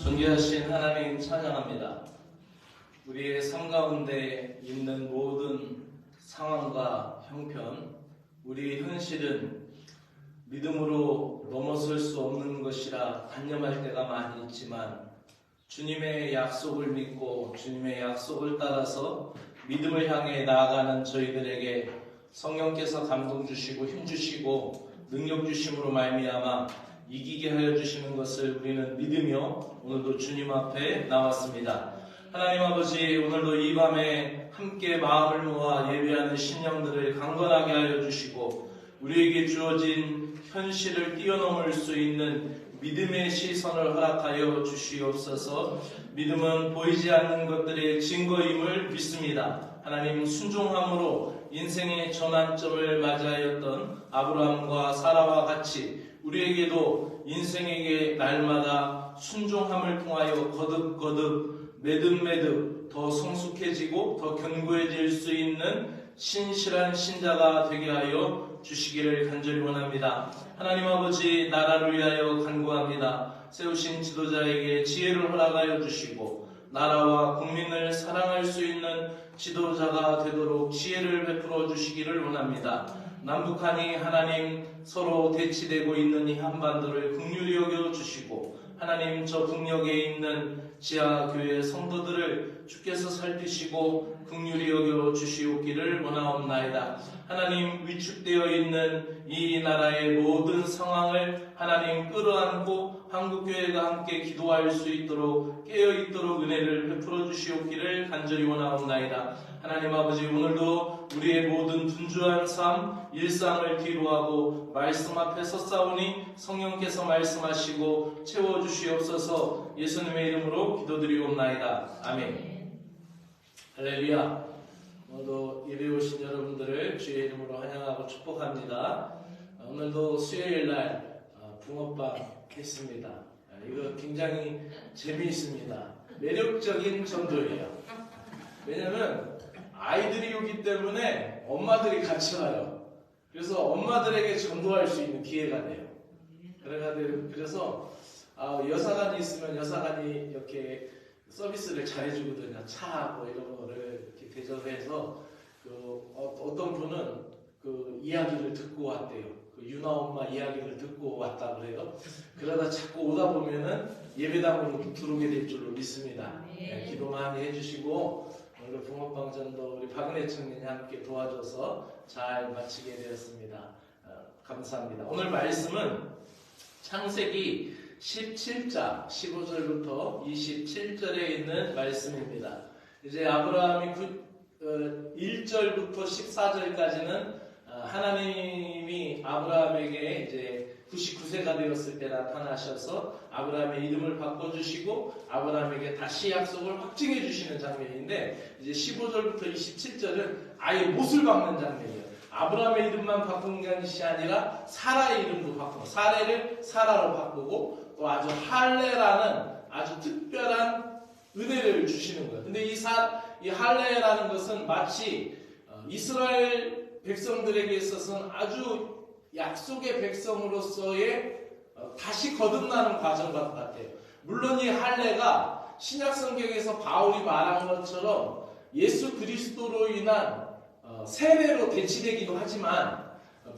존귀하신 하나님 찬양합니다. 우리의 삶 가운데 있는 모든 상황과 형편, 우리 현실은 믿음으로 넘어설 수 없는 것이라 단념할 때가 많이 있지만 주님의 약속을 믿고 주님의 약속을 따라서 믿음을 향해 나아가는 저희들에게 성령께서 감동 주시고 힘 주시고 능력 주심으로 말미암아 이기게 하여 주시는 것을 우리는 믿으며 오늘도 주님 앞에 나왔습니다. 하나님 아버지, 오늘도 이 밤에 함께 마음을 모아 예배하는 신령들을 강건하게 하여 주시고 우리에게 주어진 현실을 뛰어넘을 수 있는 믿음의 시선을 허락하여 주시옵소서. 믿음은 보이지 않는 것들의 증거임을 믿습니다. 하나님, 순종함으로 인생의 전환점을 맞이하였던 아브라함과 사라와 같이 우리에게도 인생에게 날마다 순종함을 통하여 거듭거듭 매듭매듭 더 성숙해지고 더 견고해질 수 있는 신실한 신자가 되게 하여 주시기를 간절히 원합니다. 하나님 아버지, 나라를 위하여 간구합니다. 세우신 지도자에게 지혜를 허락하여 주시고 나라와 국민을 사랑할 수 있는 지도자가 되도록 지혜를 베풀어 주시기를 원합니다. 남북한이 하나님 서로 대치되고 있는 이 한반도를 긍휼히 여겨 주시고 하나님 저 북녘에 있는 지하교회 성도들을 주께서 살피시고 긍휼히 여겨 주시옵기를 원하옵나이다. 하나님, 위축되어 있는 이 나라의 모든 상황을 하나님 끌어안고 한국교회가 함께 기도할 수 있도록 깨어있도록 은혜를 베풀어 주시옵기를 간절히 원하옵나이다. 하나님 아버지, 오늘도 우리의 모든 분주한 삶, 일상을 뒤로하고 말씀 앞에 섰사오니 성령께서 말씀하시고 채워주시옵소서. 예수님의 이름으로 기도드리옵나이다. 아멘. 할렐루야. 오늘도 예배 오신 여러분들을 주의 이름으로 환영하고 축복합니다. 오늘도 수요일날 붕어빵 했습니다. 이거 굉장히 재미있습니다. 매력적인 전도예요. 왜냐면 아이들이 오기 때문에 엄마들이 같이 와요. 그래서 엄마들에게 전도할 수 있는 기회가 돼요. 그래서 여사관이 있으면 여사관이 이렇게 서비스를 잘해주거든요. 차 뭐 이런 거를 이렇게 대접해서 어떤 분은 그 이야기를 듣고 왔대요. 그 유나 엄마 이야기를 듣고 왔다 그래요. 그러다 자꾸 오다 보면은 예배당으로 들어오게 될 줄로 믿습니다. 네, 기도 많이 해주시고 오늘 붕어빵 전도 우리 박은혜 청년이 함께 도와줘서 잘 마치게 되었습니다. 감사합니다. 오늘 말씀은 창세기 17장 15절부터 27절에 있는 말씀입니다. 이제 아브라함이 1절부터 14절까지는 하나님이 아브라함에게 이제 99세가 되었을 때 나타나셔서 아브라함의 이름을 바꿔주시고 아브라함에게 다시 약속을 확증해 주시는 장면인데, 이제 15절부터 27절은 아예 못을 박는 장면이에요. 아브라함의 이름만 바꾼 것이 아니라 사라의 이름도 바꾸고, 사례를 사라로 바꾸고 또 아주 할례라는 아주 특별한 은혜를 주시는 거예요. 근데 이 할례라는 것은 마치 이스라엘 백성들에게 있어서는 아주 약속의 백성으로서의 다시 거듭나는 과정 같아요. 물론 이 할례가 신약 성경에서 바울이 말한 것처럼 예수 그리스도로 인한 세례로 대치되기도 하지만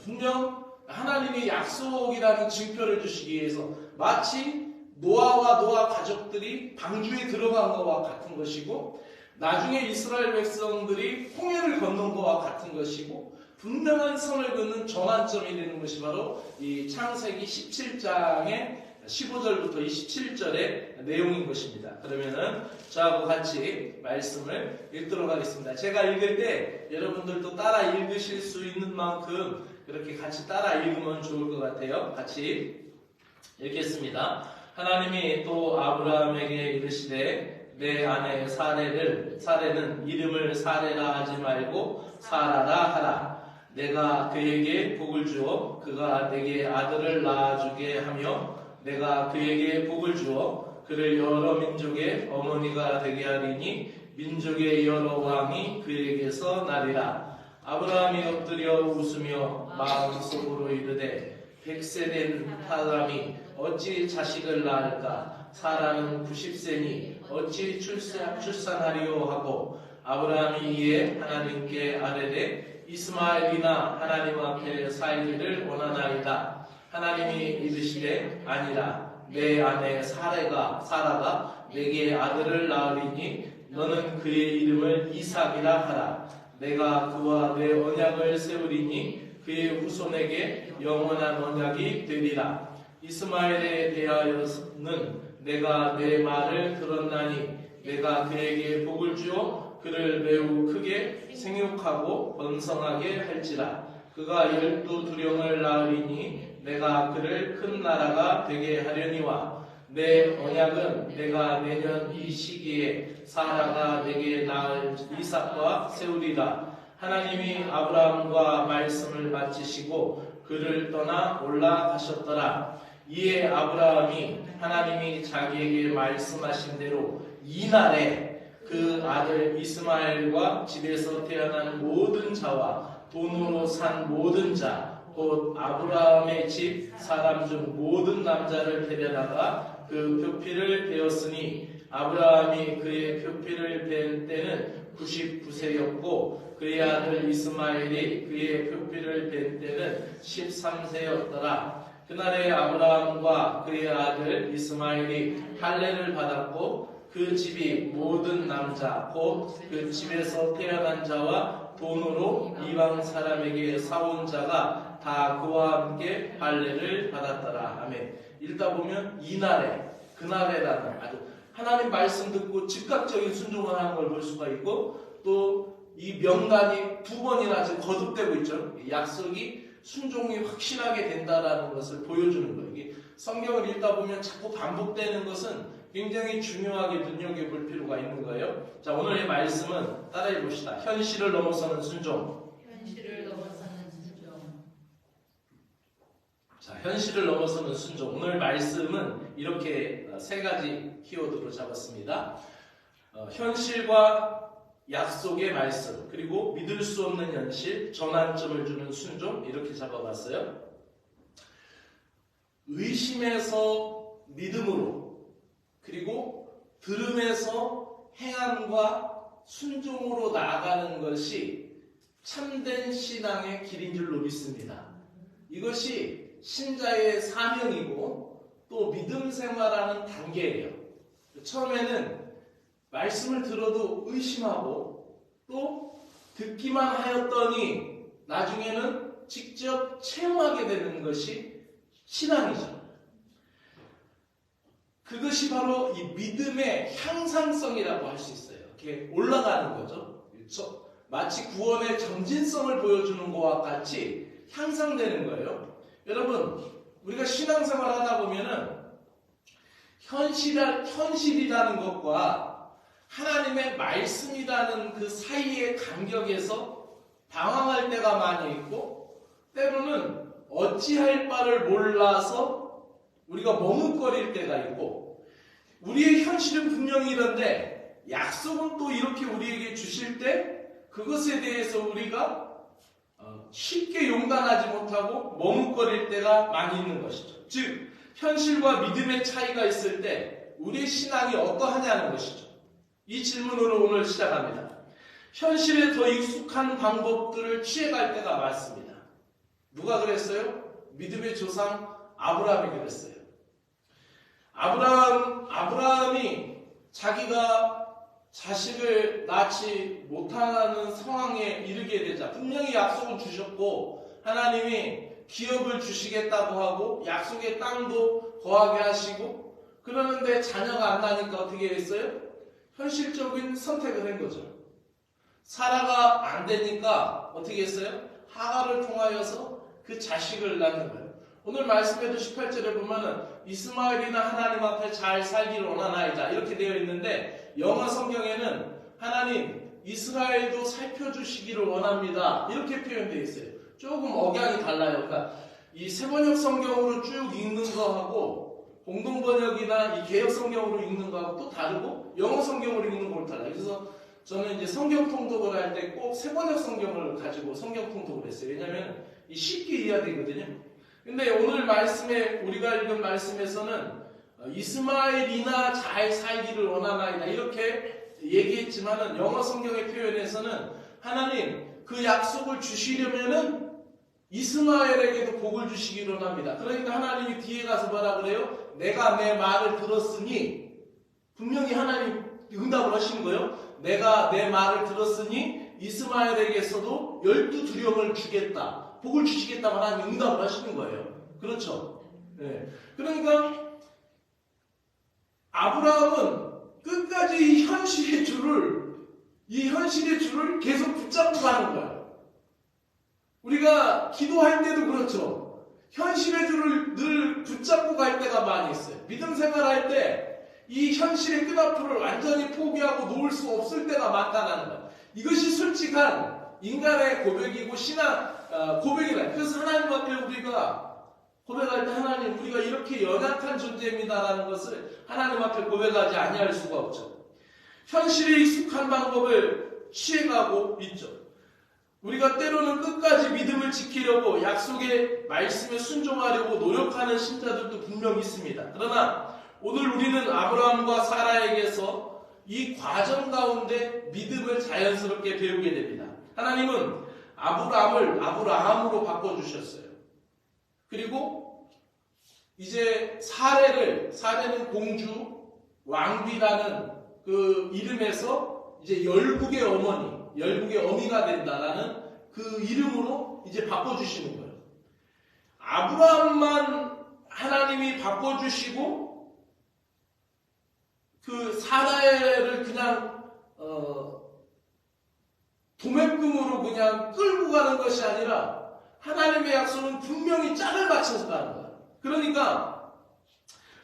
분명 하나님의 약속이라는 증표를 주시기 위해서 마치 노아와 노아 가족들이 방주에 들어간 것과 같은 것이고 나중에 이스라엘 백성들이 홍해를 건넌 것과 같은 것이고 분명한 선을 긋는 전환점이 되는 것이 바로 이 창세기 17장의 15절부터 27절의 내용인 것입니다. 그러면은 저하고 같이 말씀을 읽도록 하겠습니다. 제가 읽을 때 여러분들도 따라 읽으실 수 있는 만큼 그렇게 같이 따라 읽으면 좋을 것 같아요. 같이 읽겠습니다. 하나님이 또 아브라함에게 이르시되 내 아내 사레는 이름을 사레라 하지 말고 사라라 하라. 내가 그에게 복을 주어 그가 내게 아들을 낳아주게 하며 내가 그에게 복을 주어 그를 여러 민족의 어머니가 되게 하리니 민족의 여러 왕이 그에게서 나리라. 아브라함이 엎드려 웃으며 마음속으로 이르되 100세 된 사람이 어찌 자식을 낳을까? 사라는 90세니 어찌 출산하리요 하고 아브라함이 이에 하나님께 아뢰되 이스마엘이나 하나님 앞에 살기를 원하나이다. 하나님이 이르시되 아니라 내 아내 사라가 내게 아들을 낳으리니 너는 그의 이름을 이삭이라 하라. 내가 그와 내 언약을 세우리니 그의 후손에게 영원한 언약이 되리라. 이스마엘에 대하여는 내가 내 말을 들었나니 내가 그에게 복을 주어 그를 매우 크게 생육하고 번성하게 할지라. 그가 12두령을 낳으리니 내가 그를 큰 나라가 되게 하려니와 내 언약은 내가 내년 이 시기에 사라가 내게 낳을 이삭과 세우리라. 하나님이 아브라함과 말씀을 마치시고 그를 떠나 올라가셨더라. 이에 아브라함이 하나님이 자기에게 말씀하신 대로 이날에 그 아들 이스마엘과 집에서 태어난 모든 자와 돈으로 산 모든 자 곧 아브라함의 집 사람 중 모든 남자를 데려다가 그 표피를 베었으니 아브라함이 그의 표피를 벤 때는 99세였고 그의 아들 이스마엘이 그의 표피를 벤 때는 13세였더라. 그날에 아브라함과 그의 아들 이스마엘이 할례를 받았고 그 집이 모든 남자 곧 그 집에서 태어난 자와 돈으로 이방 사람에게 사온 자가 다 그와 함께 할례를 받았더라. 아멘. 읽다 보면 이날에 그날에라는 아주 하나님 말씀 듣고 즉각적인 순종을 하는 걸 볼 수가 있고 또 이 명단이 두 번이나 지금 거듭되고 있죠. 약속이 순종이 확실하게 된다라는 것을 보여주는 거예요. 이게 성경을 읽다 보면 자꾸 반복되는 것은 굉장히 중요하게 눈여겨볼 필요가 있는 거예요. 자, 오늘의 말씀은 따라해 봅시다. 현실을 넘어서는 순종. 현실을 넘어서는 순종. 자, 현실을 넘어서는 순종. 오늘 말씀은 이렇게 세 가지 키워드로 잡았습니다. 현실과 약속의 말씀, 그리고 믿을 수 없는 현실, 전환점을 주는 순종, 이렇게 잡아봤어요. 의심에서 믿음으로, 그리고 들음에서 행함과 순종으로 나아가는 것이 참된 신앙의 길인 줄로 믿습니다. 이것이 신자의 사명이고 또 믿음 생활하는 단계예요. 처음에는 말씀을 들어도 의심하고 또 듣기만 하였더니 나중에는 직접 체험하게 되는 것이 신앙이죠. 그것이 바로 이 믿음의 향상성이라고 할 수 있어요. 이렇게 올라가는 거죠. 마치 구원의 점진성을 보여주는 것과 같이 향상되는 거예요. 여러분, 우리가 신앙생활 하다 보면은 현실이라는 것과 하나님의 말씀이라는 그 사이의 간격에서 당황할 때가 많이 있고 때로는 어찌할 바를 몰라서 우리가 머뭇거릴 때가 있고 우리의 현실은 분명히 이런데 약속은 또 이렇게 우리에게 주실 때 그것에 대해서 우리가 쉽게 용단하지 못하고 머뭇거릴 때가 많이 있는 것이죠. 즉 현실과 믿음의 차이가 있을 때 우리의 신앙이 어떠하냐는 것이죠. 이 질문으로 오늘 시작합니다. 현실에 더 익숙한 방법들을 취해갈 때가 많습니다. 누가 그랬어요? 믿음의 조상 아브라함이 그랬어요. 아브라함이 자기가 자식을 낳지 못하는 상황에 이르게 되자 분명히 약속을 주셨고 하나님이 기업을 주시겠다고 하고 약속의 땅도 거하게 하시고 그러는데 자녀가 안 나니까 어떻게 했어요? 현실적인 선택을 한 거죠. 사라가 안 되니까 어떻게 했어요? 하갈을 통하여서 그 자식을 낳는 거예요. 오늘 말씀에도 18절에 보면은 이스마엘이나 하나님 앞에 잘 살기를 원하나이다 이렇게 되어 있는데 영어 성경에는 하나님 이스라엘도 살펴주시기를 원합니다 이렇게 표현되어 있어요. 조금 억양이 달라요. 그러니까 이 세번역 성경으로 쭉 읽는 거하고 공동번역이나 이 개역 성경으로 읽는 거하고 또 다르고 영어 성경으로 읽는 거로 달라요. 그래서 저는 이제 성경 통독을 할 때 꼭 세번역 성경을 가지고 성경 통독을 했어요. 왜냐하면 이 쉽게 이해되거든요. 근데 오늘 말씀에 우리가 읽은 말씀에서는 이스마엘이나 잘 살기를 원하나이다 이렇게 얘기했지만은 영어 성경의 표현에서는 하나님 그 약속을 주시려면은 이스마엘에게도 복을 주시기를 원합니다. 그러니까 하나님이 뒤에 가서 뭐라 그래요? 내가 내 말을 들었으니, 분명히 하나님 응답을 하시는 거예요. 내가 내 말을 들었으니 이스마엘에게서도 12두령을 주겠다, 복을 주시겠다고 하나님 응답을 하시는 거예요. 그렇죠? 네. 그러니까 아브라함은 끝까지 이 현실의 줄을 계속 붙잡고 가는 거예요. 우리가 기도할 때도 그렇죠. 현실의 줄을 늘 붙잡고 갈 때가 많이 있어요. 믿음 생활할 때 이 현실의 끈앞을 완전히 포기하고 놓을 수 없을 때가 많다는 거예요. 이것이 솔직한 인간의 고백이고 신앙 고백이다. 그래서 하나님 앞에 우리가 고백할 때 하나님 우리가 이렇게 연약한 존재입니다라는 것을 하나님 앞에 고백하지 아니할 수가 없죠. 현실에 익숙한 방법을 취해가고 있죠. 우리가 때로는 끝까지 믿음을 지키려고 약속의 말씀에 순종하려고 노력하는 신자들도 분명 있습니다. 그러나 오늘 우리는 아브라함과 사라에게서 이 과정 가운데 믿음을 자연스럽게 배우게 됩니다. 하나님은 아브라함을 아브라함으로 바꿔주셨어요. 그리고 이제 사례는 공주, 왕비라는 그 이름에서 이제 열국의 어미가 된다라는 그 이름으로 이제 바꿔주시는 거예요. 아브라함만 하나님이 바꿔주시고 그 사라를 그냥 도매금으로 그냥 끌고 가는 것이 아니라 하나님의 약속은 분명히 짝을 맞춰서 가는 거예요. 그러니까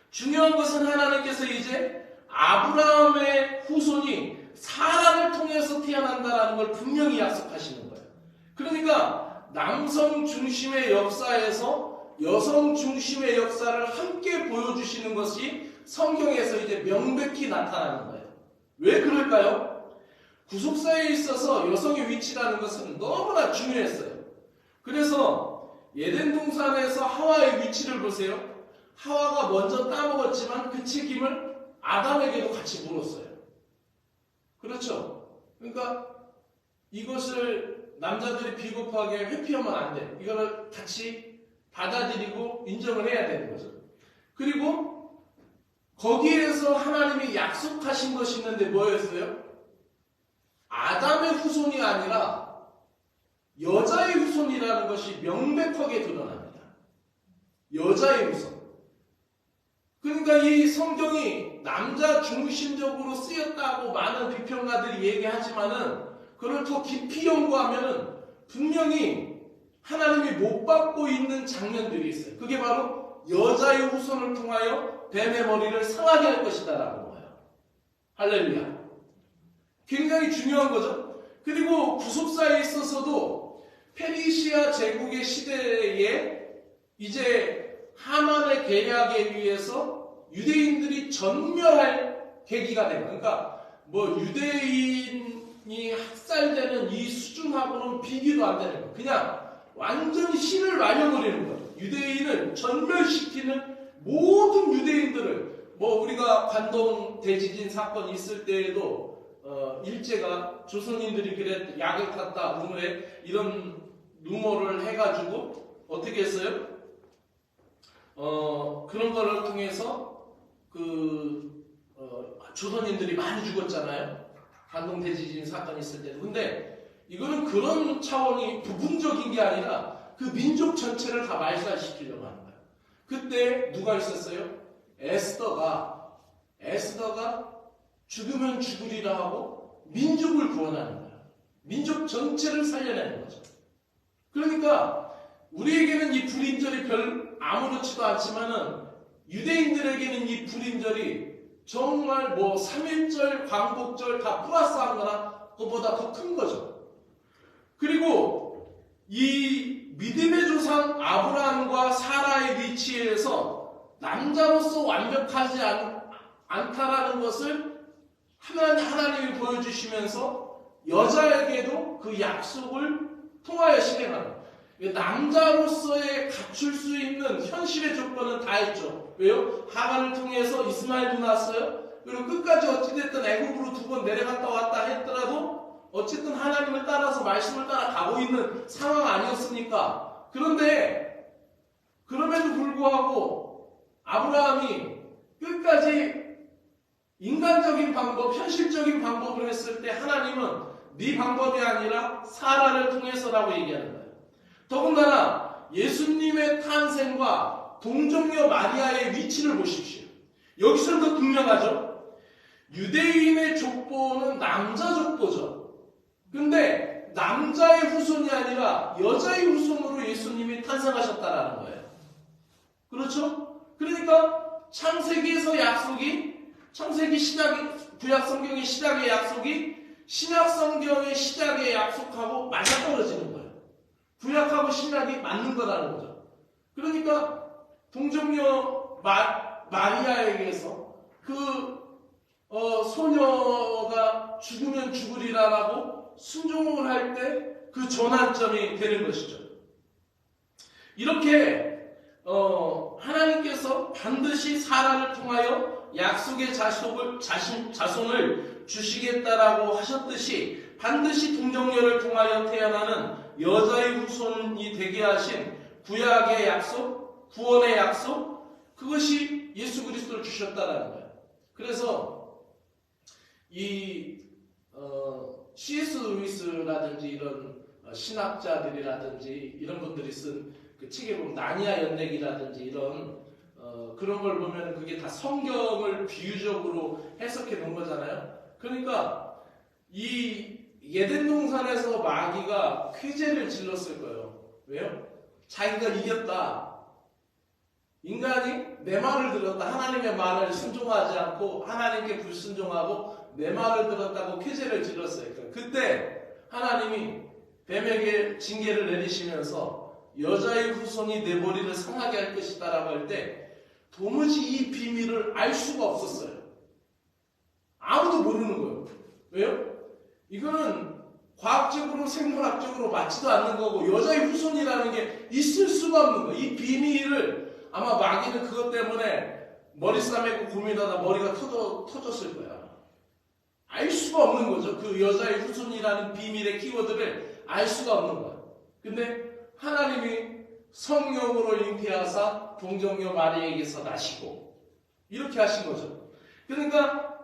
중요한 것은 하나님께서 이제 아브라함의 후손이 사라를 통해서 태어난다는 걸 분명히 약속하시는 거예요. 그러니까 남성 중심의 역사에서 여성 중심의 역사를 함께 보여주시는 것이 성경에서 이제 명백히 나타나는 거예요. 왜 그럴까요? 구속사에 있어서 여성의 위치라는 것은 너무나 중요했어요. 그래서 에덴 동산에서 하와의 위치를 보세요. 하와가 먼저 따먹었지만 그 책임을 아담에게도 같이 물었어요. 그렇죠? 그러니까 이것을 남자들이 비겁하게 회피하면 안 돼. 이거를 같이 받아들이고 인정을 해야 되는 거죠. 그리고 거기에서 하나님이 약속하신 것이 있는데 뭐였어요? 아담의 후손이 아니라 여자의 후손이라는 것이 명백하게 드러납니다. 여자의 후손. 그러니까 이 성경이 남자 중심적으로 쓰였다고 많은 비평가들이 얘기하지만은 그걸 더 깊이 연구하면은 분명히 하나님이 못 받고 있는 장면들이 있어요. 그게 바로 여자의 후손을 통하여 뱀의 머리를 상하게 할 것이다라는 거예요. 할렐루야. 굉장히 중요한 거죠. 그리고 구속사에 있어서도 페르시아 제국의 시대에 이제 하만의 계략에 의해서 유대인들이 전멸할 계기가 된 거예요. 그러니까 뭐 유대인이 학살되는 이 수준하고는 비교도 안 되는 거예요. 그냥 완전히 신을 말려버리는 거예요. 유대인을 전멸시키는 모든 유대인들을 뭐 우리가 관동 대지진 사건 있을 때에도 일제가 조선인들이 그래 약을 탔다 루머에 이런 루머를 해가지고 어떻게 했어요? 그런 거를 통해서 조선인들이 많이 죽었잖아요. 관동 대지진 사건이 있을 때도. 근데 이거는 그런 차원이 부분적인 게 아니라 그 민족 전체를 다 말살시키려고 하는 거예요. 그때 누가 있었어요? 에스더가 죽으면 죽으리라 하고 민족을 구원하는 거예요. 민족 전체를 살려내는 거죠. 그러니까 우리에게는 이 불임절이 별 아무렇지도 않지만은 유대인들에게는 이 불임절이 정말 뭐 3일절, 광복절 다 플러스한 거나 그보다 더 큰 거죠. 그리고 이 믿음의 조상 아브라함과 사라의 위치에서 남자로서 완벽하지 않다라는 것을 하나님이 보여주시면서 여자에게도 그 약속을 통하여 실행하는 거예요. 남자로서의 갖출 수 있는 현실의 조건은 다 했죠. 왜요? 하간을 통해서 이스마엘도 낳았어요. 그리고 끝까지 어찌됐든 애굽으로 2번 내려갔다 왔다 했더라도 어쨌든 하나님을 따라서 말씀을 따라 가고 있는 상황 아니었습니까? 그런데 그럼에도 불구하고 아브라함이 끝까지 인간적인 방법, 현실적인 방법을 했을 때 하나님은 네 방법이 아니라 사라를 통해서라고 얘기하는 거예요. 더군다나 예수님의 탄생과 동정녀 마리아의 위치를 보십시오. 여기서 더 분명하죠. 유대인의 족보는 남자 족보죠. 근데 남자의 후손이 아니라 여자의 후손으로 예수님이 탄생하셨다라는 거예요. 그렇죠? 그러니까 창세기에서 약속이 구약 성경의 시작의 약속이 신약 성경의 시작의 약속하고 맞아떨어지는 거예요. 구약하고 신약이 맞는 거라는 거죠. 그러니까 동정녀 마리아에게서 소녀가 죽으면 죽으리라라고 순종을 할 때 그 전환점이 되는 것이죠. 이렇게 하나님께서 반드시 사라를 통하여 약속의 자손을 주시겠다라고 하셨듯이 반드시 동정녀를 통하여 태어나는 여자의 후손이 되게 하신 구약의 약속, 구원의 약속, 그것이 예수 그리스도를 주셨다라는 거예요. 그래서 C.S. 루이스라든지 이런 신학자들이라든지 이런 분들이 쓴 그 책에 보면 나니아 연대기라든지 이런 그런 걸 보면 그게 다 성경을 비유적으로 해석해 놓은 거잖아요. 그러니까 이 예덴 동산에서 마귀가 쾌재를 질렀을 거예요. 왜요? 자기가 이겼다. 인간이 내 말을 들었다. 하나님의 말을 순종하지 않고 하나님께 불순종하고 내 말을 들었다고 쾌재를 질렀어요. 그때 하나님이 뱀에게 징계를 내리시면서 여자의 후손이 내 머리를 상하게 할 것이다 라고 할 때 도무지 이 비밀을 알 수가 없었어요. 아무도 모르는 거예요. 왜요? 이거는 과학적으로 생물학적으로 맞지도 않는 거고 여자의 후손이라는 게 있을 수가 없는 거예요. 이 비밀을 아마 마귀는 그것 때문에 머리 싸매고 고민하다 머리가 터졌을 거야. 알 수가 없는 거죠. 그 여자의 후손이라는 비밀의 키워드를 알 수가 없는 거야. 근데 하나님이 성령으로 잉태하사 동정녀 마리아에게서 나시고 이렇게 하신 거죠. 그러니까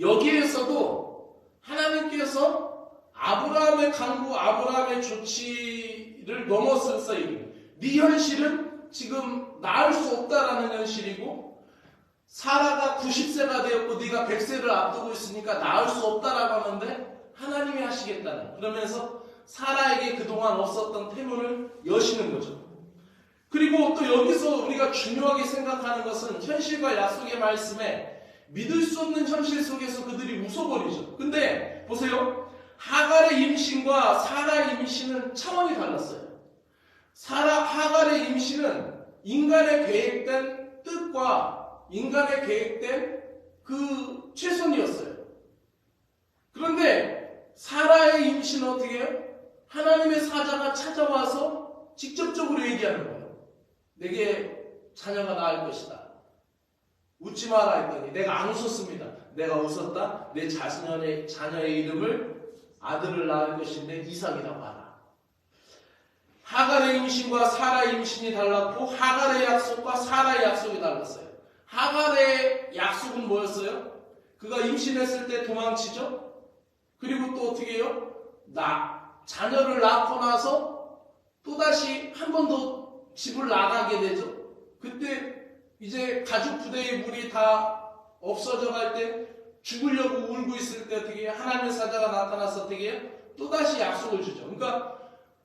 여기에서도 하나님께서 아브라함의 강구, 아브라함의 조치를 넘어서서 네 현실은 지금 낳을 수 없다라는 현실이고 사라가 90세가 되었고 네가 100세를 앞두고 있으니까 낳을 수 없다라고 하는데 하나님이 하시겠다는 그러면서 사라에게 그동안 없었던 태문을 여시는 거죠. 그리고 또 여기서 우리가 중요하게 생각하는 것은 현실과 약속의 말씀에 믿을 수 없는 현실 속에서 그들이 웃어버리죠. 근데 보세요. 하갈의 임신과 사라의 임신은 차원이 달랐어요. 하갈의 임신은 인간의 계획된 뜻과 인간의 계획된 그 최선이었어요. 그런데 사라의 임신은 어떻게 해요? 하나님의 사자가 찾아와서 직접적으로 얘기하는 거예요. 내게 자녀가 나을 것이다. 웃지 마라 했더니 내가 안 웃었습니다. 내가 웃었다. 내 자녀의 이름을 아들을 낳을 것인데 이삭이라고 하라. 하갈의 임신과 사라의 임신이 달랐고 하갈의 약속과 사라의 약속이 달랐어요. 하갈의 약속은 뭐였어요? 그가 임신했을 때 도망치죠. 그리고 또 어떻게 해요? 자녀를 낳고 나서 또다시 한 번 더 집을 나가게 되죠. 그때 이제 가족 부대의 물이 다 없어져 갈 때 죽으려고 울고 있을 때 어떻게 해요? 하나님의 사자가 나타나서 어떻게 해요? 또다시 약속을 주죠. 그러니까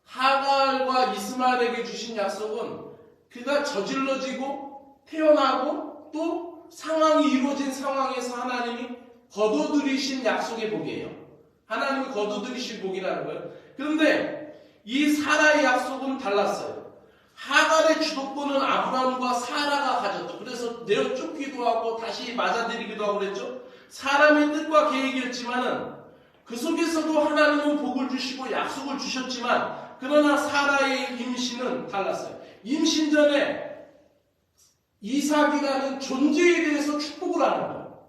하갈과 이스마엘에게 주신 약속은 그가 저질러지고 태어나고 또 상황이 이루어진 상황에서 하나님이 거둬들이신 약속의 복이에요. 하나님이 거둬들이신 복이라는 거예요. 그런데 이 사라의 약속은 달랐어요. 하갈의 주도권은 아브라함과 사라가 가졌죠. 그래서 내어 쫓기도 하고 다시 맞아들이기도 하고 그랬죠. 사람의 뜻과 계획이었지만은 그 속에서도 하나님은 복을 주시고 약속을 주셨지만 그러나 사라의 임신은 달랐어요. 임신 전에 이삭이라는 존재에 대해서 축복을 하는 거예요.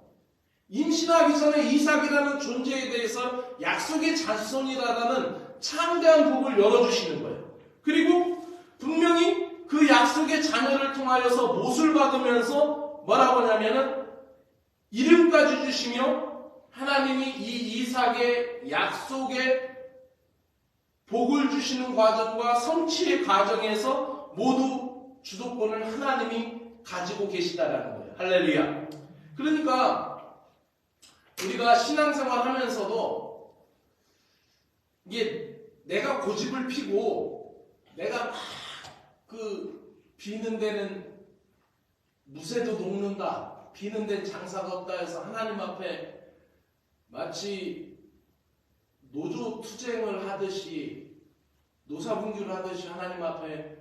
임신하기 전에 이삭이라는 존재에 대해서 약속의 자손이라는 창대한 복을 열어주시는 거예요. 그리고 분명히 그 약속의 자녀를 통하여서 못을 받으면서 뭐라고 하냐면은 이름까지 주시며 하나님이 이 이삭의 약속의 복을 주시는 과정과 성취의 과정에서 모두 주도권을 하나님이 가지고 계시다라는 거예요. 할렐루야. 그러니까 우리가 신앙생활 하면서도 이게 내가 고집을 피고 내가 막 비는 데는 무쇠도 녹는다, 비는 데는 장사가 없다 해서 하나님 앞에 마치 노조 투쟁을 하듯이 노사분규를 하듯이 하나님 앞에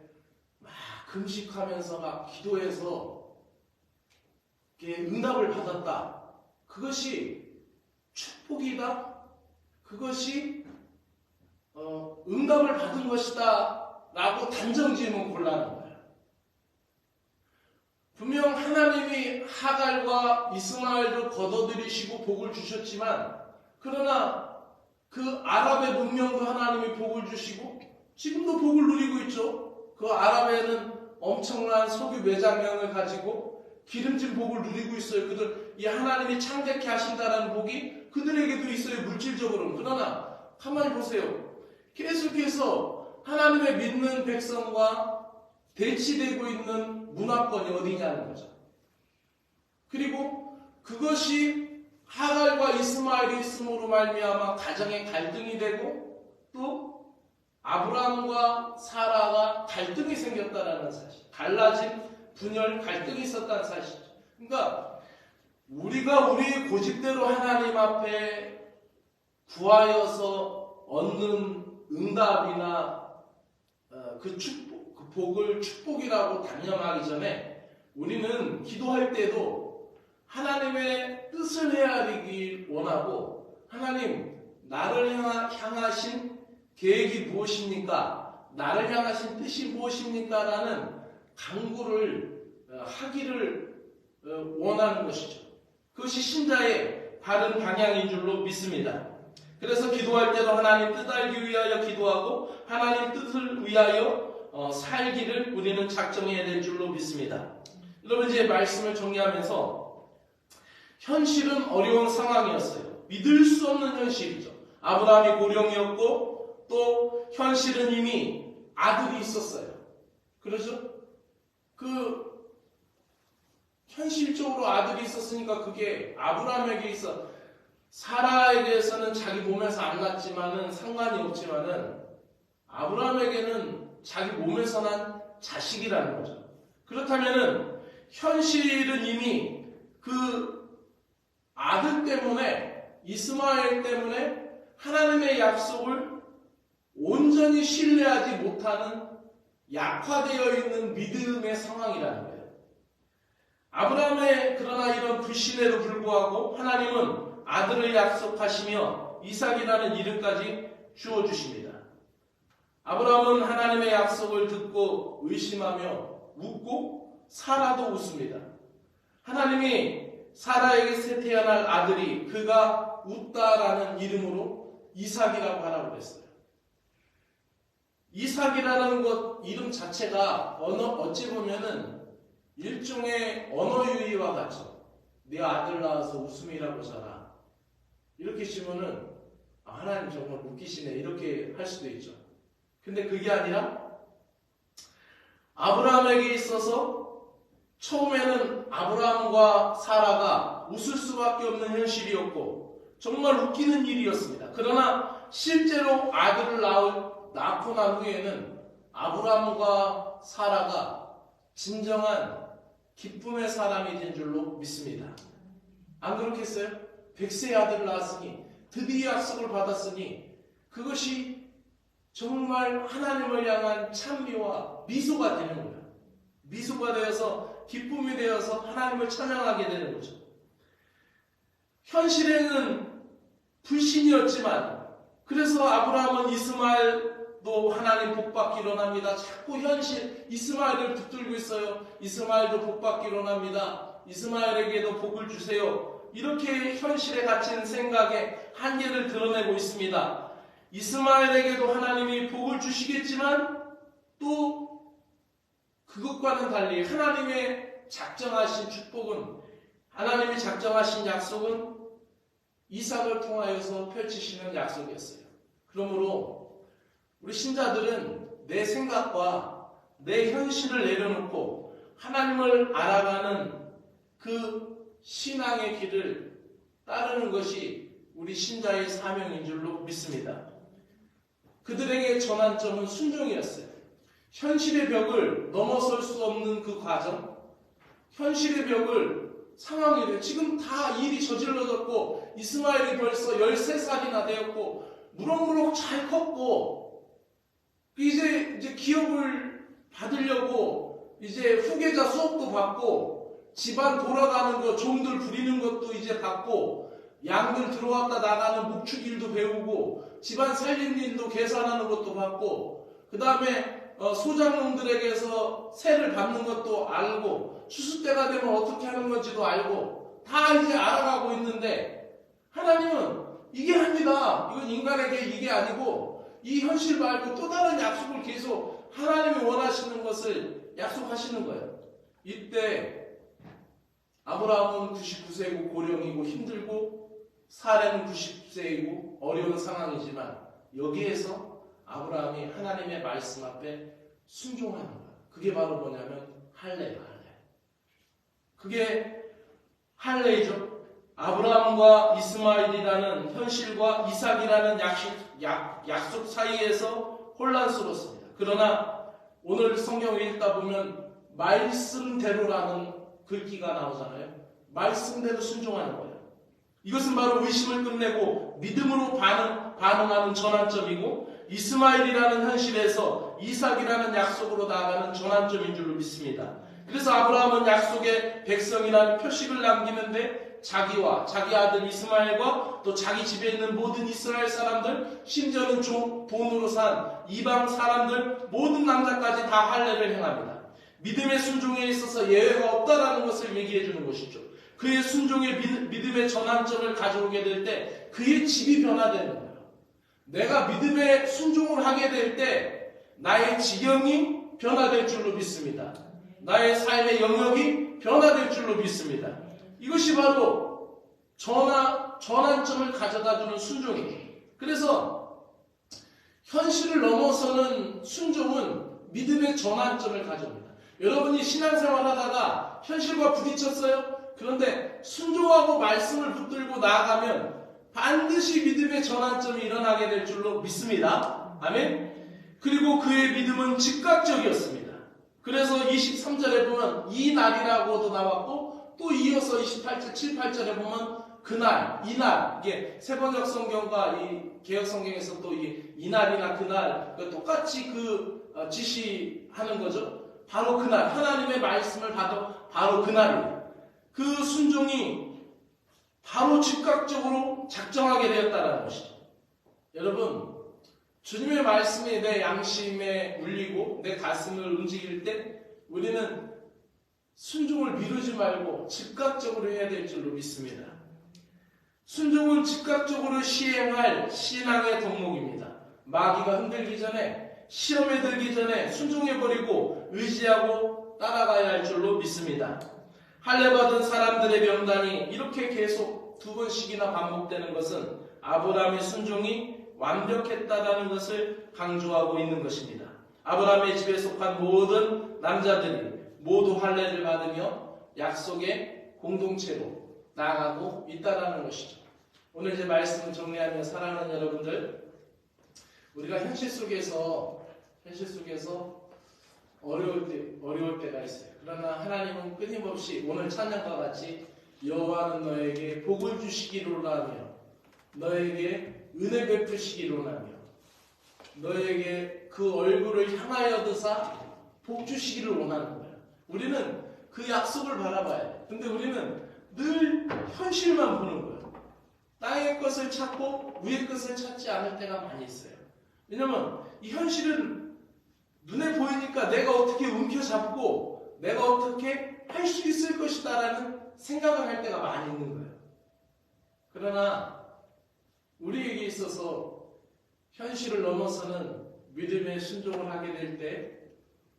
막 금식하면서 막 기도해서 응답을 받았다. 그것이 축복이다. 그것이 응답을 받은 것이다 라고 단정지으면 곤란한 거예요. 분명 하나님이 하갈과 이스마엘을 걷어들이시고 복을 주셨지만 그러나 그 아랍의 문명도 하나님이 복을 주시고 지금도 복을 누리고 있죠. 그 아랍에는 엄청난 석유 매장량을 가지고 기름진 복을 누리고 있어요. 그들 이 하나님이 창대케 하신다는 복이 그들에게도 있어요. 물질적으로는. 그러나 가만히 보세요. 계속해서 하나님의 믿는 백성과 대치되고 있는 문화권이 어디냐는 거죠. 그리고 그것이 하갈과 이스마엘이 있음으로 말미암아 가정의 갈등이 되고 또 아브라함과 사라가 갈등이 생겼다라는 사실, 갈라진 분열 갈등이 있었다는 사실이죠. 그러니까 우리가 우리의 고집대로 하나님 앞에 구하여서 얻는 응답이나 그 축복, 그 복을 축복이라고 단념하기 전에 우리는 기도할 때도 하나님의 뜻을 헤아리길 원하고 하나님 나를 향하신 계획이 무엇입니까? 나를 향하신 뜻이 무엇입니까? 라는 간구를 하기를 원하는 것이죠. 그것이 신자의 바른 방향인 줄로 믿습니다. 그래서 기도할 때도 하나님 뜻 알기 위하여 기도하고 하나님 뜻을 위하여 살기를 우리는 작정해야 될 줄로 믿습니다. 여러분 이제 말씀을 정리하면서 현실은 어려운 상황이었어요. 믿을 수 없는 현실이죠. 아브라함이 고령이었고 또 현실은 이미 아들이 있었어요. 그렇죠? 현실적으로 아들이 있었으니까 그게 아브라함에게 있어 사라에게서는 자기 몸에서 안 났지만은 상관이 없지만은 아브라함에게는 자기 몸에서 난 자식이라는 거죠. 그렇다면은 현실은 이미 그 아들 때문에 이스마엘 때문에 하나님의 약속을 온전히 신뢰하지 못하는 약화되어 있는 믿음의 상황이라는 거예요. 아브라함의 그러나 이런 불신에도 불구하고 하나님은 아들을 약속하시며 이삭이라는 이름까지 주어주십니다. 아브라함은 하나님의 약속을 듣고 의심하며 웃고 사라도 웃습니다. 하나님이 사라에게 태어날 아들이 그가 웃다라는 이름으로 이삭이라고 하라고 그랬어요. 이삭이라는 것 이름 자체가 어찌 보면은 일종의 언어 유희와 같죠. 네 아들 낳아서 웃음이라고 자라. 이렇게 치면은 하나님 정말 웃기시네 이렇게 할 수도 있죠. 근데 그게 아니라 아브라함에게 있어서 처음에는 아브라함과 사라가 웃을 수밖에 없는 현실이었고 정말 웃기는 일이었습니다. 그러나 실제로 아들을 낳고 난 후에는 아브라함과 사라가 진정한 기쁨의 사람이 된 줄로 믿습니다. 안 그렇겠어요? 100세의 아들을 낳았으니 드디어 약속을 받았으니 그것이 정말 하나님을 향한 찬미와 미소가 되는 거예요. 미소가 되어서 기쁨이 되어서 하나님을 찬양하게 되는 거죠. 현실에는 불신이었지만 그래서 아브라함은 이스마엘도 또 하나님 복받기로 합니다. 자꾸 현실 이스마엘을 붙들고 있어요. 이스마엘도 복받기로 합니다. 이스마엘에게도 복을 주세요. 이렇게 현실에 갇힌 생각에 한계를 드러내고 있습니다. 이스마엘에게도 하나님이 복을 주시겠지만 또 그것과는 달리 하나님의 작정하신 축복은, 하나님이 작정하신 약속은 이삭을 통하여서 펼치시는 약속이었어요. 그러므로 우리 신자들은 내 생각과 내 현실을 내려놓고 하나님을 알아가는 그 신앙의 길을 따르는 것이 우리 신자의 사명인 줄로 믿습니다. 그들에게 전환점은 순종이었어요. 현실의 벽을 넘어설 수 없는 그 과정, 현실의 벽을, 상황이 지금 다 일이 저질러졌고 이스마엘이 벌써 13살이나 되었고 무럭무럭 잘 컸고 이제 기업을 받으려고 이제 후계자 수업도 받고 집안 돌아가는 거, 종들 부리는 것도 이제 받고 양들 들어왔다 나가는 목축일도 배우고 집안 살림일도 계산하는 것도 받고 그 다음에 소장농들에게서 세를 받는 것도 알고 추수 때가 되면 어떻게 하는 건지도 알고 다 이제 알아가고 있는데 하나님은 이게 아니다. 이건 인간에게 이게 아니고 이 현실 말고 또 다른 약속을 계속 하나님이 원하시는 것을 약속하시는 거예요. 이때 아브라함은 99세이고 고령이고 힘들고 사레는 90세이고 어려운 상황이지만 여기에서 아브라함이 하나님의 말씀 앞에 순종하는 거예요. 그게 바로 뭐냐면 할례예요. 할례. 그게 할례이죠. 아브라함과 이스마엘이라는 현실과 이삭이라는 약속 사이에서 혼란스럽습니다. 그러나 오늘 성경을 읽다 보면 말씀대로라는 글귀가 나오잖아요. 말씀대로 순종하는 거예요. 이것은 바로 의심을 끝내고 믿음으로 반응하는 전환점이고 이스마엘이라는 현실에서 이삭이라는 약속으로 나아가는 전환점인 줄로 믿습니다. 그래서 아브라함은 약속의 백성이라는 표식을 남기는데 자기와 자기 아들 이스마엘과 또 자기 집에 있는 모든 이스라엘 사람들, 심지어는 돈으로 산 이방 사람들 모든 남자까지 다 할례를 행합니다. 믿음의 순종에 있어서 예외가 없다라는 것을 얘기해 주는 것이죠. 그의 순종의 믿음의 전환점을 가져오게 될 때 그의 집이 변화되는 거예요. 내가 믿음의 순종을 하게 될 때 나의 지경이 변화될 줄로 믿습니다. 나의 삶의 영역이 변화될 줄로 믿습니다. 이것이 바로 전환점을 가져다주는 순종이에요. 그래서 현실을 넘어서는 순종은 믿음의 전환점을 가져옵니다. 여러분이 신앙생활 하다가 현실과 부딪혔어요? 그런데 순종하고 말씀을 붙들고 나아가면 반드시 믿음의 전환점이 일어나게 될 줄로 믿습니다. 아멘. 그리고 그의 믿음은 즉각적이었습니다. 그래서 23절에 보면 이 날이라고도 나왔고 또 이어서 28절, 7, 8절에 보면 그날, 이날, 이게 세번역 성경과 이 개역 성경에서 또 이 날이나 그날 똑같이 지시하는 거죠. 바로 그날, 하나님의 말씀을 받아 바로 그날이에요. 그 순종이 바로 즉각적으로 작정하게 되었다는 것이죠. 여러분, 주님의 말씀이 내 양심에 울리고 내 가슴을 움직일 때 우리는 순종을 미루지 말고 즉각적으로 해야 될 줄로 믿습니다. 순종은 즉각적으로 시행할 신앙의 덕목입니다. 마귀가 흔들기 전에, 시험에 들기 전에 순종해버리고 의지하고 따라가야 할 줄로 믿습니다. 할례받은 사람들의 명단이 이렇게 계속 2번씩이나 반복되는 것은 아브라함의 순종이 완벽했다라는 것을 강조하고 있는 것입니다. 아브라함의 집에 속한 모든 남자들이 모두 할례를 받으며 약속의 공동체로 나아가고 있다라는 것이죠. 오늘 이제 말씀을 정리하며 사랑하는 여러분들, 우리가 현실 속에서 어려울 때가 있어요. 그러나 하나님은 끊임없이 오늘 찬양과 같이 여호와는 너에게 복을 주시기로 하며 너에게 은혜 베푸시기로 하며 너에게 그 얼굴을 향하여 드사 복 주시기를 원하는 거예요. 우리는 그 약속을 바라봐야 돼요. 근데 우리는 늘 현실만 보는 거예요. 땅의 것을 찾고 위의 것을 찾지 않을 때가 많이 있어요. 왜냐면 이 현실은 눈에 보이니까 내가 어떻게 움켜잡고 내가 어떻게 할 수 있을 것이다라는 생각을 할 때가 많이 있는 거예요. 그러나 우리에게 있어서 현실을 넘어서는 믿음의 순종을 하게 될 때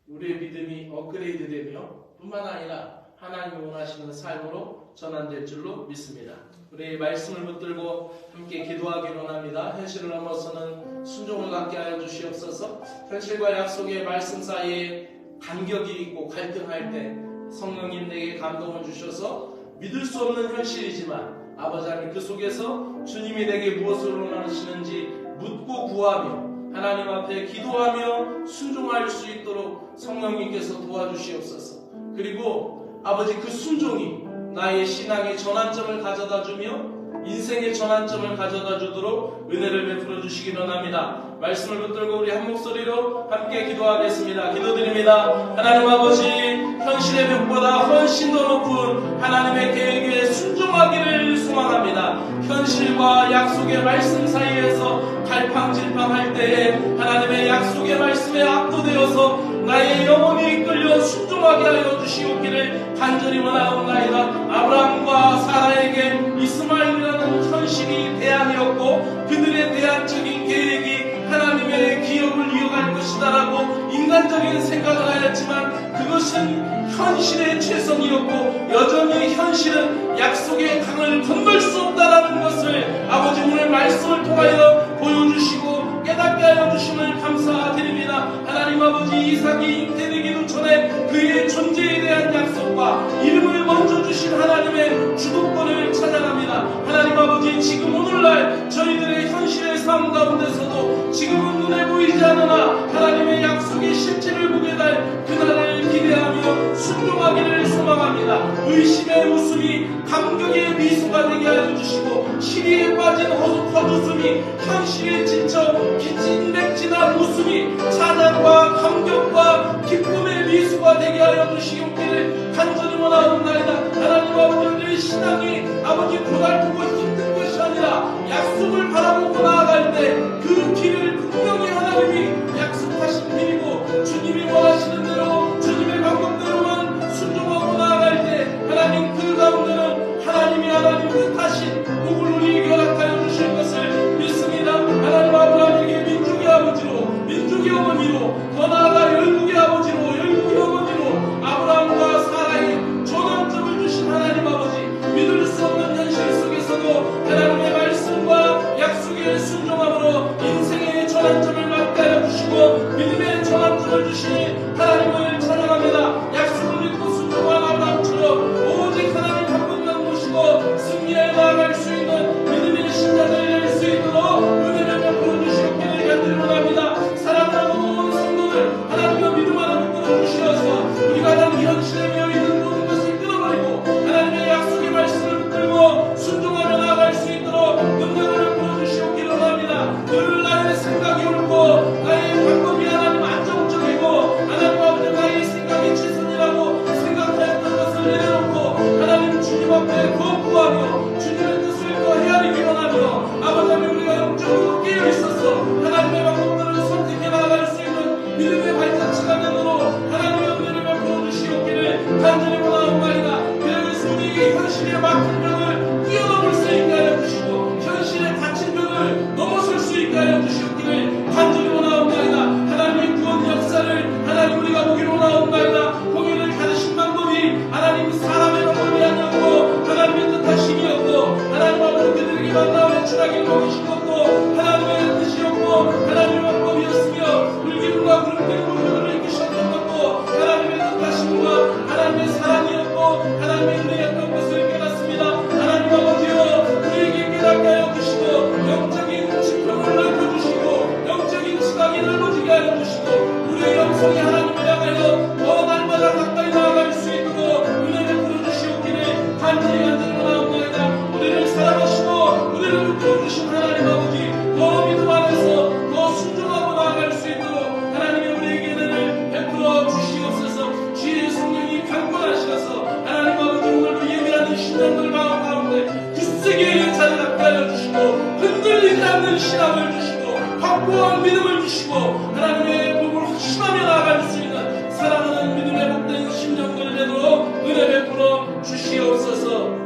우리의 믿음이 업그레이드 되며 뿐만 아니라 하나님이 원하시는 삶으로 전환될 줄로 믿습니다. 우리 말씀을 붙들고 함께 기도하기로 합니다. 현실을 넘어서는 순종을 갖게 하여 주시옵소서. 현실과 약속의 말씀 사이에 간격이 있고 갈등할 때 성령님 내게 감동을 주셔서 믿을 수 없는 현실이지만 아버지 하나님 그 속에서 주님이 내게 무엇을 원하시는지 묻고 구하며 하나님 앞에 기도하며 순종할 수 있도록 성령님께서 도와주시옵소서. 그리고 아버지 그 순종이 나의 신앙의 전환점을 가져다 주며 인생의 전환점을 가져다 주도록 은혜를 베풀어 주시기 원합니다. 말씀을 붙들고 우리 한 목소리로 함께 기도하겠습니다. 기도드립니다. 하나님 아버지, 현실의 벽보다 훨씬 더 높은 하나님의 계획에 순종하기를 소망합니다. 현실과 약속의 말씀 사이에서 갈팡질팡할 때에 하나님의 약속의 말씀에 압도되어서 나의 영혼이 끌려 순종하게 하여 주시옵기를 간절히 원하옵나이다. 아브라함과 사라에게 이스마엘이라는 현실이 대안이었고 그들의 대안적인 계획이 하나님의 기업을 이어갈 것이다라고 인간적인 생각을 하였지만 그것은 현실의 최선이었고 여전히 현실은 약속의 강을 건널 수 없다라는 것을 아버지 오늘 말씀을 통하여 보여주시고 깨닫게 하여 주심을 감사드립니다. 하나님 아버지 이삭이 잉태되기도 전에 그의 존재에 대한 약속과 이름을 먼저 주신 하나님의 주도권을 찬양합니다. 하나님 아버지 지금 오늘날 저희들의 현실의 삶 가운데서도 지금은 눈에 보이지 않으나 하나님의 약속의 실체를 보게 될 그날을 기대하며 순종하기를 소망합니다. 의심의 웃음이 감격의 미소가 되게 하여 주시고 시리에 빠진 헛웃음이 현실에 지쳐 기진맥진한 웃음이 찬양과 감격과 기쁨의 미소가 되게 하여 주시옵기를 간절히 원하옵나이다. 하나님 아버지 우리의 신앙이 아버지 고달프고 힘든 것이 아니라 약속을 바라보고 나아갈 때 그 길을 분명히 하나님이 약속하신 길이고 주님이 원하시는 대로 주님의 방법대로만 순종하고 나아갈 때 하나님 그 가운데는 하나님이 하나님 뜻하신 복을 우리에게 허락하여 주실 것을 믿습니다. 하나님 아브라함에게 민족의 아버지로 민족의 어머니로 더 나아가 열국의 아버지로 열국의 어머니로 아브라함과 사라의 전환점을 주신 하나님 아버지 믿을 수 없는 현실 속에서도 하나님의 말씀과 약속에 순종함으로 인생의 전환점을 맞게 하여 주시고 믿음의 전환점을 주시니 하나님을 찬양합니다. 약속을 믿고 순종한 아브라함처럼 오직 하나님 한 분만 모시고 승리에 나아갈 수 있는 믿음의 신자들 될 수 있도록 은혜를 베풀어 주시옵기를 간절히 원합니다. 사랑하는 온 성도들 하나님의 믿음 하나 붙들어 주시어서 우리가 하나님 현실에 매여 있는 모든 것을 끊어버리고 하나님의 약속의 말씀을 붙들고 순종하며 나아갈 수 있도록 능력을 베풀어 주시옵기를 원합니다. 늘 나의 생각이 옳고 나의 방법이 하나님 안정적이고 하나님 아버지 나의 생각이 최선이라고 생각하였던 것을 내려놓고 하나님 주님 앞에 거부하며 주님의 뜻을 더 헤아리기 원하며 아버지 하나님 우리가 영적으로 깨어있어서 하나님의 방법들을 선택해 나아갈 수 있는 믿음의 발자취가 되도록 하나님의 은혜를 베풀어 주시옵기를 간절히 원하옵나이다. 그래서 우리에게 현실에 막힌 벽을 뛰어넘을 수 있게 하여 주시고 현실에 닫힌 벽을 넘어설 수 있게 하여 주시옵기를 간절히 원하옵나이다. 하나님의 구원 역사를 하나님 우리가 보기로 원하옵나이다. 공의를 가르신 방법이 하나님 사람의 방법이 아니었고 하나님의 뜻하심이었고 하나님 아버지 그들에게 만나 외출하기 먹이신 것도 하나님의 뜻이었고 하나님의 방법이었으며 물기름과 구름기름 물들을 이끄셨던 것도 하나님의 뜻하심과 하나님의 사랑이었고 하나님의 은혜였던 것을 깨닫습니다. 하나님 아버지여 우리에게 깨닫게 하여 주시고 영적인 지평을 넓혀주시고 영적인 지각이 넓어지게 하여 주시고 우리의 영성이 하나님을 향하여 더 날마다 가까이 나아갈 수 있도록 은혜를 풀어주시옵기를 간절히 원하옵나이다. 우리를 사랑하시고 우리를 붙들어주신 하나님 아버지 더 믿음 안에서 더 순종하고 나아갈 수 있도록 하나님의 우리에게 은혜를 베풀어 주시옵소서. 주의 성령이 강권하시어서 하나님 아버지 오늘도 예배하는 신령들 마음 가운데 굳세게 자리 잡게 하여 주시고 흔들리지 않는 신앙을 주시고 확고한 믿음을 주시고 하나님의 복을 확신하며 나아갈 수 있는 사랑하는 믿음의 복된 심령들에도 은혜 베풀어 주시옵소서.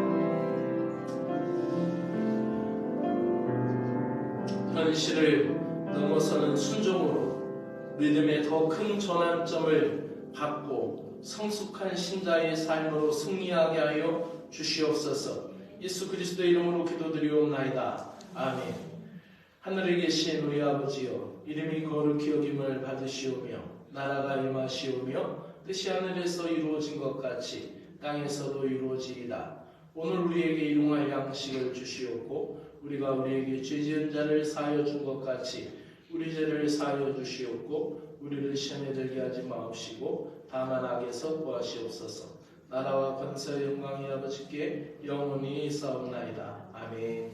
현실을 넘어서는 순종으로 믿음의 더 큰 전환점을 받고 성숙한 신자의 삶으로 승리하게 하여 주시옵소서. 예수 그리스도의 이름으로 기도드리옵나이다. 아멘. 하늘에 계신 우리 아버지여, 이름이 거룩히 여김을 받으시오며 나라가 임하시오며 뜻이 하늘에서 이루어진 것 같이 땅에서도 이루어지이다. 오늘 우리에게 일용할 양식을 주시옵고 우리가 우리에게 죄 지은 자를 사하여 준 것 같이 우리 죄를 사하여 주시옵고 우리를 시험에 들게 하지 마옵시고 다만 악에서 구하시옵소서. 나라와 권세와 영광이 아버지께 영원히 있사옵나이다. 아멘.